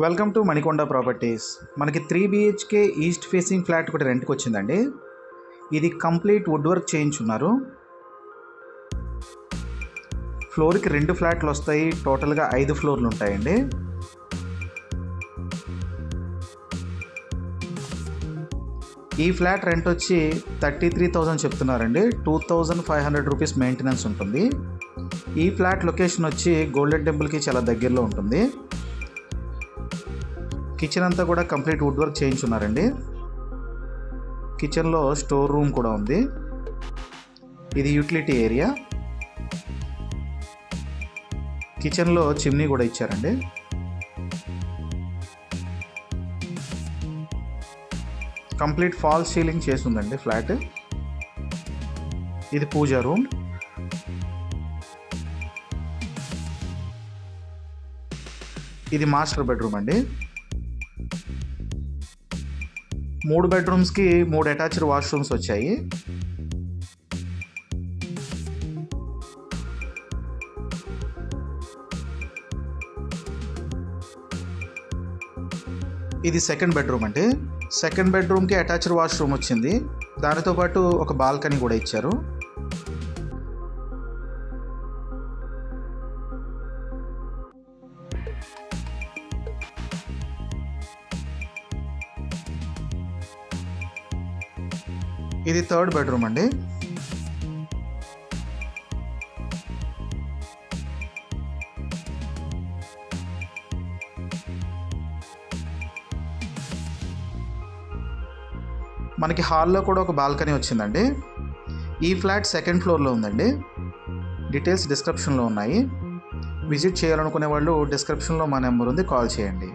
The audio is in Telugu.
Welcome to Manikonda properties. మనకి 3 BHK ఈస్ట్ ఫేసింగ్ ఫ్లాట్ ఒకటి రెంట్కి వచ్చిందండి. ఇది కంప్లీట్ వుడ్ వర్క్ చేయించున్నారు. ఫ్లోర్కి 2 ఫ్లాట్లు వస్తాయి. టోటల్గా 5 ఫ్లోర్లు ఉంటాయండి. ఈ ఫ్లాట్ రెంట్ వచ్చి 33,000 చెప్తున్నారండి. 2,500 రూపీస్ మెయింటెనెన్స్ ఉంటుంది. ఈ ఫ్లాట్ లొకేషన్ వచ్చి గోల్డెన్ టెంపుల్కి చాలా దగ్గరలో ఉంటుంది. కిచెన్ అంతా కూడా కంప్లీట్ వుడ్ వర్క్ చేయించున్నారండి. కిచెన్లో స్టోర్ రూమ్ కూడా ఉంది. ఇది యూటిలిటీ ఏరియా. కిచెన్లో చిమ్నీ కూడా ఇచ్చారండి. కంప్లీట్ ఫాల్ సీలింగ్ చేసి ఉందండి ఫ్లాట్. ఇది పూజా రూమ్. ఇది మాస్టర్ బెడ్రూమ్ అండి. 3 బెడ్రూమ్స్కి 3 అటాచ్డ్ వాష్రూమ్స్ వచ్చాయి. ఇది సెకండ్ బెడ్రూమ్ అండి. సెకండ్ బెడ్రూమ్కి అటాచ్డ్ వాష్రూమ్ వచ్చింది. దానితో పాటు ఒక బాల్కనీ కూడా ఇచ్చారు. ఇది థర్డ్ బెడ్రూమ్ అండి. మనకి హాల్లో కూడా ఒక బాల్కనీ వచ్చిందండి. ఈ ఫ్లాట్ సెకండ్ ఫ్లోర్లో ఉందండి. డీటెయిల్స్ డిస్క్రిప్షన్లో ఉన్నాయి. విజిట్ చేయాలనుకునే వాళ్ళు డిస్క్రిప్షన్లో మా నెంబర్ ఉంది, కాల్ చేయండి.